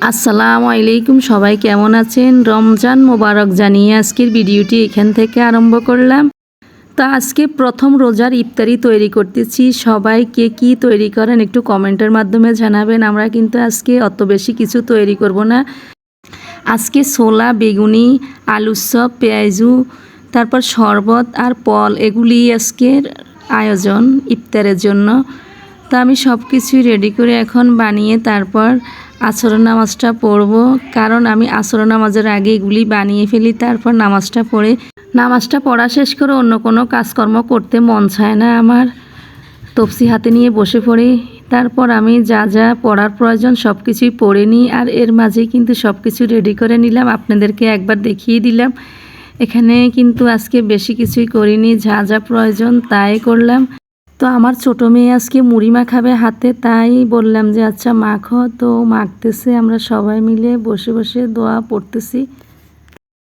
আসসালামু আলাইকুম, সবাই কেমন আছেন? রমজান মোবারক জানিয়ে আজকের ভিডিওটি এখান থেকে আরম্ভ করলাম। তো আজকে প্রথম রোজার ইফতারি তৈরি করতেছি। সবাই কে কী তৈরি করেন একটু কমেন্টের মাধ্যমে জানাবেন। আমরা কিন্তু আজকে অত বেশি কিছু তৈরি করব না। আজকে ছোলা, বেগুনি, আলুর চপ, পেঁয়াজু, তারপর শরবত আর ফল, এগুলি আজকের আয়োজন ইফতারের জন্য। তো আমি সব কিছুই রেডি করে এখন বানিয়ে তারপর আসর নামাজটা পড়ব, কারণ আমি আসর নামাজের আগে এগুলি বানিয়ে ফেলি, তারপর নামাজটা পড়া শেষ করে অন্য কোনো কাজকর্ম করতে মন চায় না আমার। তফসি হাতে নিয়ে বসে পড়ি। তারপর আমি যা যা পড়ার প্রয়োজন সব কিছুই পড়ে নিই, আর এর মাঝেই কিন্তু সব কিছু রেডি করে নিলাম, আপনাদেরকে একবার দেখিয়ে দিলাম। এখানে কিন্তু আজকে বেশি কিছুই করিনি, যা যা প্রয়োজন তাই করলাম। তো আমার ছোটো মেয়ে আজকে মুড়ি মাখাবে হাতে, তাই বললাম যে আচ্ছা মাখো। তো মাখতেছে, আমরা সবাই মিলে বসে বসে দোয়া পড়তেছি।